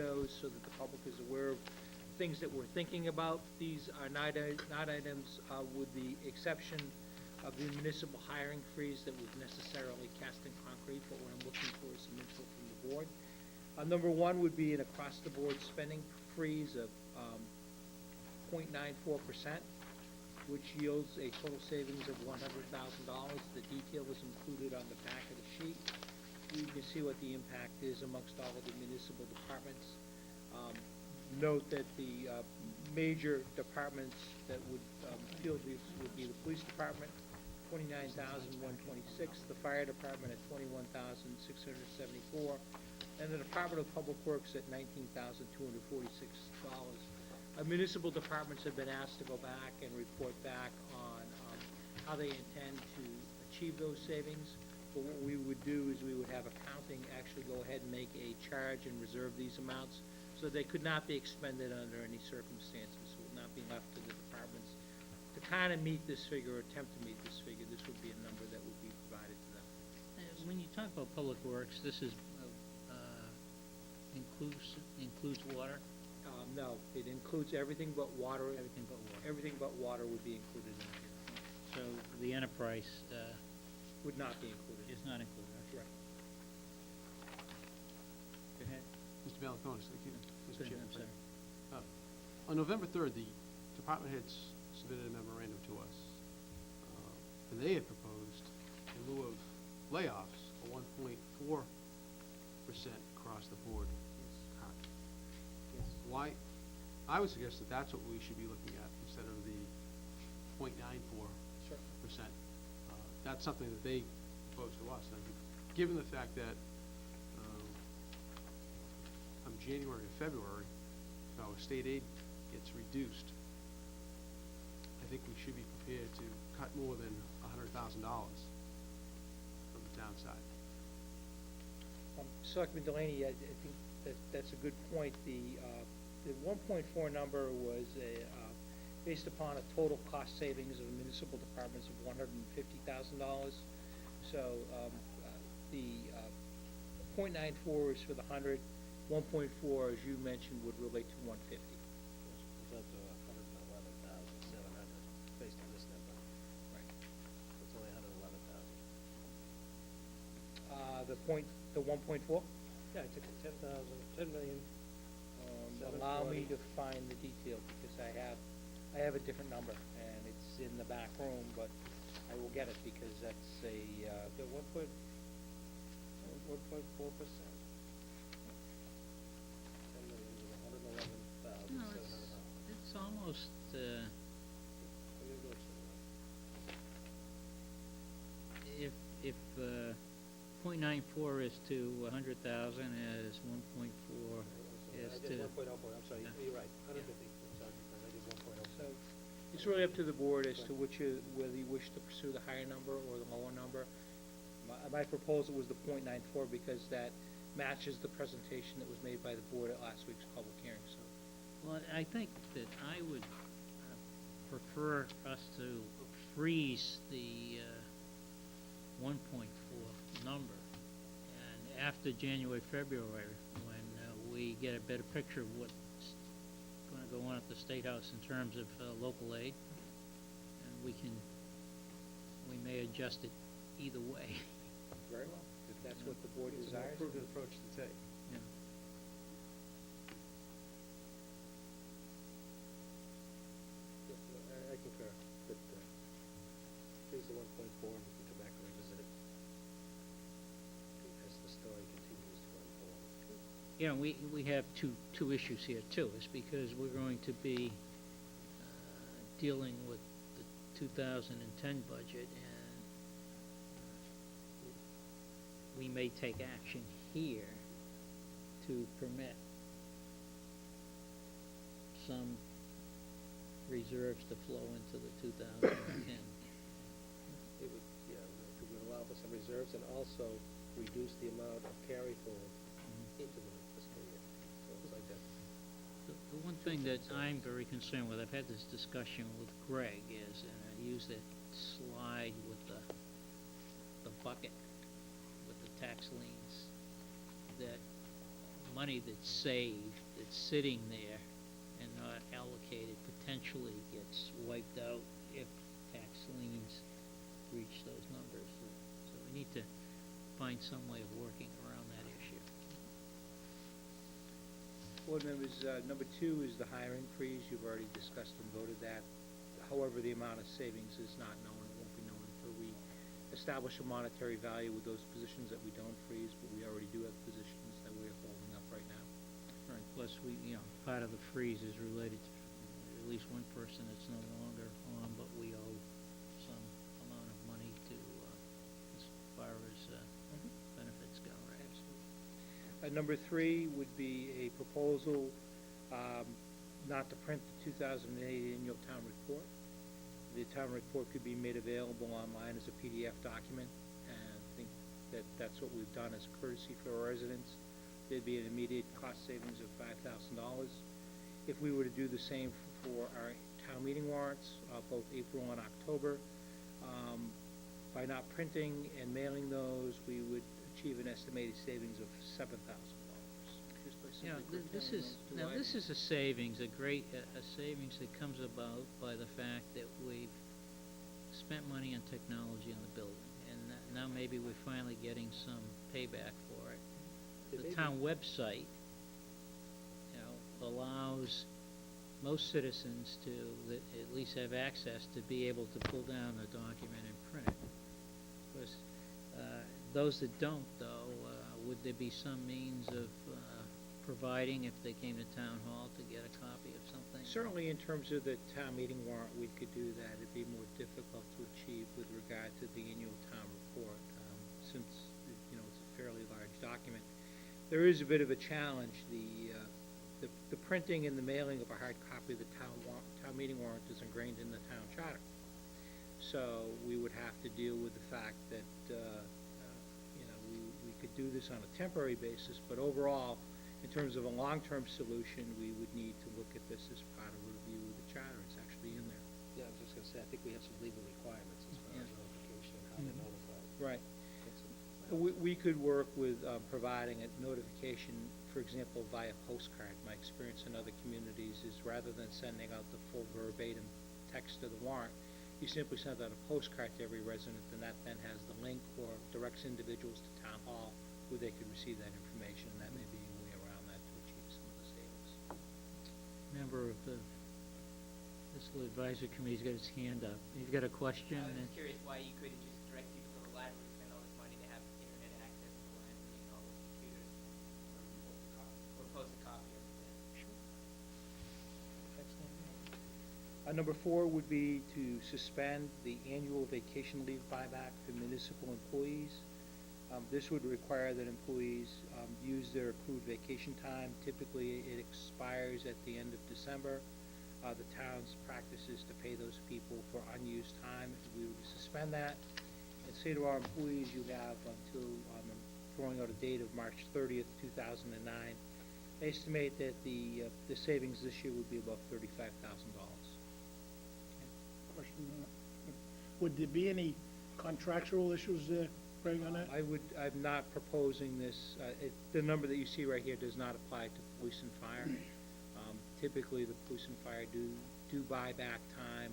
those so that the public is aware of things that we're thinking about. These are not items with the exception of the municipal hiring freeze that was necessarily cast in concrete, but what I'm looking for is some input from the board. Number one would be an across-the-board spending freeze of 0.94%, which yields a total savings of $100,000. The detail is included on the back of the sheet. You can see what the impact is amongst all of the municipal departments. Note that the major departments that would feel this would be the police department, $29,126, the fire department at $21,674, and the Department of Public Works at $19,246. Municipal departments have been asked to go back and report back on how they intend to achieve those savings. But what we would do is we would have accounting actually go ahead and make a charge and reserve these amounts so they could not be expended under any circumstances. It would not be left to the departments to kind of meet this figure or attempt to meet this figure. This would be a number that would be provided to them. When you talk about public works, this is includes water? No, it includes everything but water. Everything but water. Everything but water would be included in here. So the enterprise Would not be included. is not included. Okay. Right. Go ahead. Mr. Balakonis, thank you, Go Mr. ahead, Chairman. I'm sorry. On November 3rd, the department heads submitted a memorandum to us, and they had proposed, in lieu of layoffs, a 1.4% across the board cut. Yes. Why? I would suggest that that's what we should be looking at instead of the 0.94%. Sure. That's something that they proposed to us. And given the fact that from January to February, if our state aid gets reduced, I think we should be prepared to cut more than $100,000 from the downside. Selectman Delaney, I think that's a good point. The 1.4 number was based upon a total cost savings of municipal departments of $150,000. So the 0.94 is for the 100. 1.4, as you mentioned, would relate to 150. It's up to 111,700 based on this number. Right. It's only 111,000. The 1.4? Yeah, I took it 10 million. Allow me to find the detail because I have a different number and it's in the back room, but I will get it because that's a The 1.4%. No, it's almost, if 0.94 is to 100,000, as 1.4 is I to... did 1.04, I'm sorry, Yeah. you're right, 150, I'm sorry, because I did 1.04. So it's really up to the board as to whether you wish to pursue the higher number or the lower number. My proposal was the 0.94 because that matches the presentation that was made by the board at last week's public hearing. So, Well, I think that I would prefer us to freeze the 1.4 number. And after January, February, when we get a better picture of what's going to go on at the State House in terms of local aid, and we may adjust it either way. very well, if that's what the board It's a more desires. prudent approach to take. Yeah. I concur, but here's the 1.4, and we can come back and revisit it as the story continues to unfold. Yeah, we have two issues here too, is because we're going to be dealing with the 2010 budget, and we may take action here to permit some reserves to flow into the 2010. It would allow for some reserves and also reduce the amount of carry forward into the fiscal year. So it's like that. The one thing that I'm very concerned with, I've had this discussion with Greg, is, and I use that slide with the bucket with the tax liens, that money that's saved, that's sitting there and not allocated, potentially gets wiped out if tax liens reach those numbers. So we need to find some way of working around that issue. Board members, number 2 is the hiring freeze. You've already discussed and voted that. However, the amount of savings is not known. It won't be known until we establish a monetary value with those positions that we don't freeze, but we already do have positions that we're holding up right now. Right, plus part of the freeze is related to at least one person that's no longer on, but we owe some amount of money to, as far as, benefits go, right? Absolutely. Number 3 would be a proposal not to print the 2008 annual town report. The town report could be made available online as a PDF document, and I think that that's what we've done as a courtesy for our residents. There'd be an immediate cost savings of $5,000. If we were to do the same for our town meeting warrants, both April and October, by not printing and mailing those, we would achieve an estimated savings of $7,000. Just by Yeah, simply this curtailing is, those two now this items. is a savings, a savings that comes about by the fact that we've spent money on technology in the building, and now maybe we're finally getting some payback for it. The town website, allows most citizens to, that at least have access to be able to pull down a document and print it. Because those that don't, though, would there be some means of providing, if they came to town hall, to get a copy of something? Certainly, in terms of the town meeting warrant, we could do that. It'd be more difficult to achieve with regard to the annual town report, since, it's a fairly large document. There is a bit of a challenge. The printing and the mailing of a hard copy of the town meeting warrant is ingrained in the town charter. So we would have to deal with the fact that, we could do this on a temporary basis, but overall, in terms of a long-term solution, we would need to look at this as part of a review of the charter. It's actually in there. Yeah, I was just gonna say, I think we have some legal requirements as far as notification and how to notify. Right. That's it. We could work with providing a notification, for example, via postcard. My experience in other communities is rather than sending out the full verbatim text of the warrant, you simply send out a postcard to every resident, and that then has the link or directs individuals to town hall where they could receive that information. That may be a way around that to achieve some of the savings. Member of the fiscal advisory committee's got his hand up. He's got a question? I was and- just curious why you couldn't just direct people to the library, spend all this money to have internet access to the library and all those computers, or post a copy of it. Number 4 would be to suspend the annual vacation leave buyback for municipal employees. This would require that employees use their accrued vacation time. Typically, it expires at the end of December. The town's practice is to pay those people for unused time. If we were to suspend that and say to our employees, you have until, I'm throwing out a date of March 30th, 2009, I estimate that the savings this year would be about $35,000. Question, would there be any contractual issues there, Craig, on that? I'm not proposing this, the number that you see right here does not apply to police and fire. Typically, the police and fire do buy back time.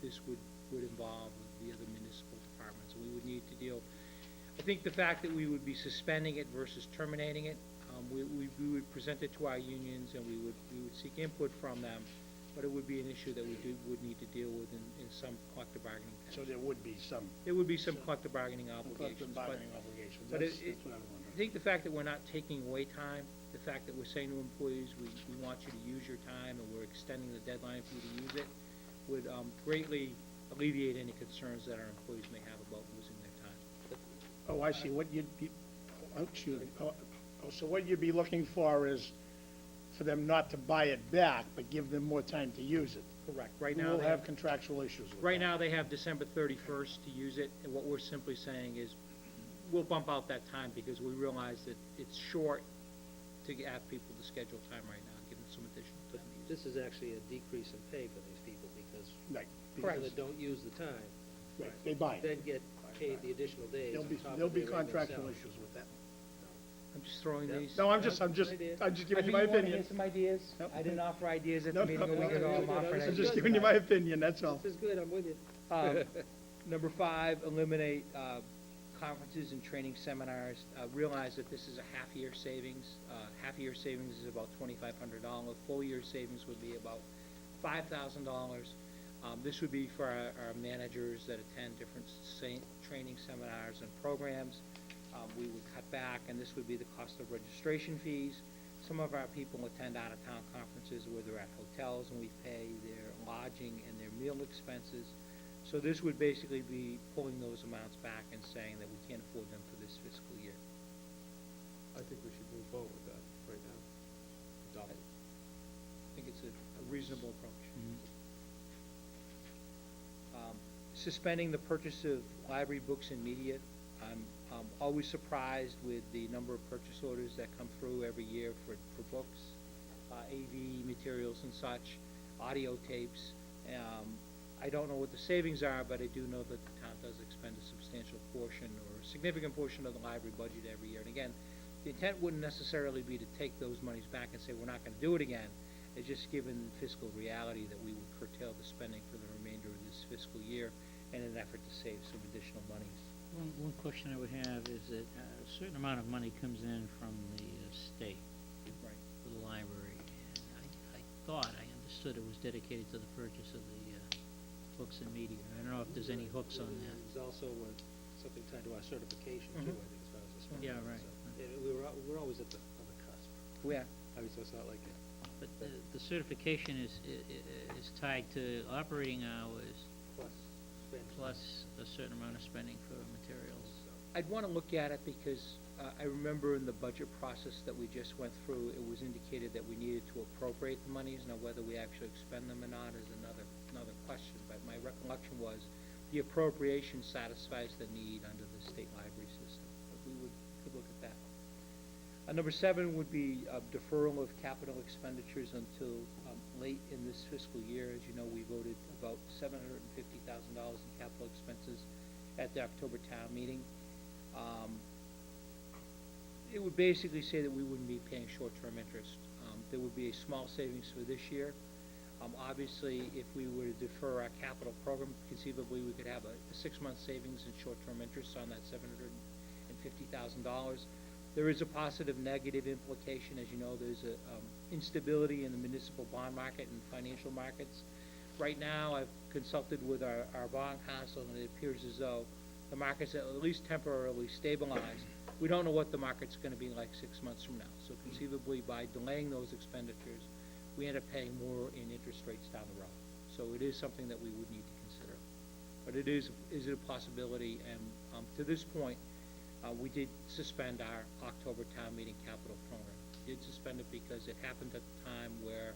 This would involve the other municipal departments. We would need to deal, I think the fact that we would be suspending it versus terminating it, we would present it to our unions, and we would seek input from them, but it would be an issue that we would need to deal with in some collective bargaining. So there would be some There would be some collective bargaining obligations. collective bargaining obligations. but That's it- what I was I wondering. think the fact that we're not taking away time, the fact that we're saying to employees, we want you to use your time, and we're extending the deadline for you to use it, would greatly alleviate any concerns that our employees may have about losing their time. Oh, I see, what you'd be, excuse me, so what you'd be looking for is for them not to buy it back, but give them more time to use it. Correct. Right We now, will they have contractual issues with right that. now, they have December 31st to use it, and what we're simply saying is, we'll bump out that time because we realize that it's short to have people to schedule time right now, give them some additional But time. this is actually a decrease in pay for these people, because Right. people Correct. that don't use the time Right, they buy it. then get paid the additional days There'll on be, top of there'll be their regular contractual salary. issues with that. I'm just throwing Yeah. these. No, I'm just Idea. giving I you think my you wanna opinion. hear some ideas? Yep. I didn't offer ideas at No, the meeting a no, week ago, I'm no, offering this I'm is just ideas giving you tonight. my opinion, that's all. This is good, I'm with you. Number 5, eliminate conferences and training seminars. Realize that this is a half-year savings. Half-year savings is about $2,500. Full-year savings would be about $5,000. This would be for our managers that attend different training seminars and programs. We would cut back, and this would be the cost of registration fees. Some of our people attend out-of-town conferences where they're at hotels, and we pay their lodging and their meal expenses. So this would basically be pulling those amounts back and saying that we can't afford them for this fiscal year. I think we should move forward with that right now. Adopt it. I think it's a reasonable approach. Suspending the purchase of library books and media. I'm always surprised with the number of purchase orders that come through every year for books, AV materials and such, audio tapes. I don't know what the savings are, but I do know that the town does expend a substantial portion or a significant portion of the library budget every year. And again, the intent wouldn't necessarily be to take those monies back and say, we're not gonna do it again. It's just given fiscal reality that we would curtail the spending for the remainder of this fiscal year in an effort to save some additional monies. One question I would have is that a certain amount of money comes in from the state Right. for the library, and I thought I understood it was dedicated to the purchase of the books and media. I don't know if there's any hooks on that. There's also something tied to our certification too, I Mhm. think, as far as the spending. Yeah, right. So, yeah, we're always on the cusp. Yeah, I mean, so it's not like, But the certification is tied to operating hours plus spending. plus a certain amount of spending for materials. I'd wanna look at it because I remember in the budget process that we just went through, it was indicated that we needed to appropriate the monies. Now, whether we actually expend them or not is another question, but my recollection was the appropriation satisfies the need under the state library system. But could look at that. Number 7 would be deferral of capital expenditures until late in this fiscal year. As you know, we voted about $750,000 in capital expenses at the October town meeting. It would basically say that we wouldn't be paying short-term interest. There would be a small savings for this year. Obviously, if we were to defer our capital program, conceivably, we could have a 6-month savings in short-term interest on that $750,000. There is a positive negative implication. As you know, there's a instability in the municipal bond market and financial markets. Right now, I've consulted with our bond counsel, and it appears as though the market's at least temporarily stabilized. We don't know what the market's gonna be like 6 months from now. So conceivably, by delaying those expenditures, we end up paying more in interest rates down the road. So it is something that we would need to consider. But it is a possibility, and to this point, we did suspend our October town meeting capital program. We did suspend it because it happened at the time where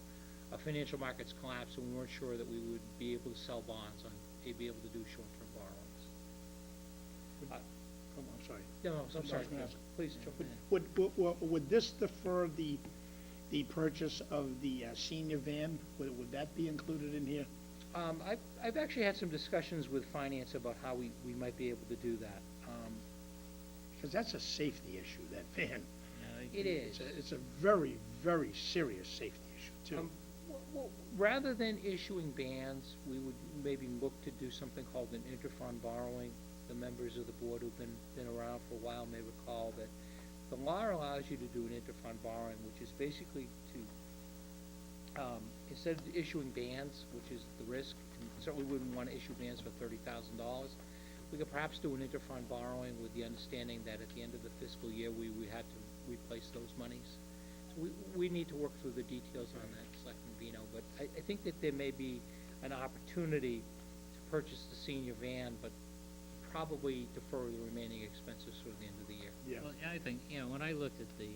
financial markets collapsed, and we weren't sure that we would be able to sell bonds and be able to do short-term borrowings. Oh, I'm sorry. No, I'm sorry, Something else. please jump in. Would this defer the purchase of the senior van? Would that be included in here? I've actually had some discussions with finance about how we might be able to do that. Because that's a safety issue, that van. It is. It's a very, very serious safety issue, too. Well, rather than issuing bans, we would maybe look to do something called an interfund borrowing. The members of the board who've been around for a while may recall that the law allows you to do an interfund borrowing, which is basically to, instead of issuing bans, which is the risk, and certainly wouldn't want to issue bans for $30,000, we could perhaps do an interfund borrowing with the understanding that at the end of the fiscal year, we had to replace those monies. So we need to work through the details on that, Selectman Vino, but I think that there may be an opportunity to purchase the senior van, but probably defer the remaining expenses through the end of the year. Yeah. Well, I think, when I looked at the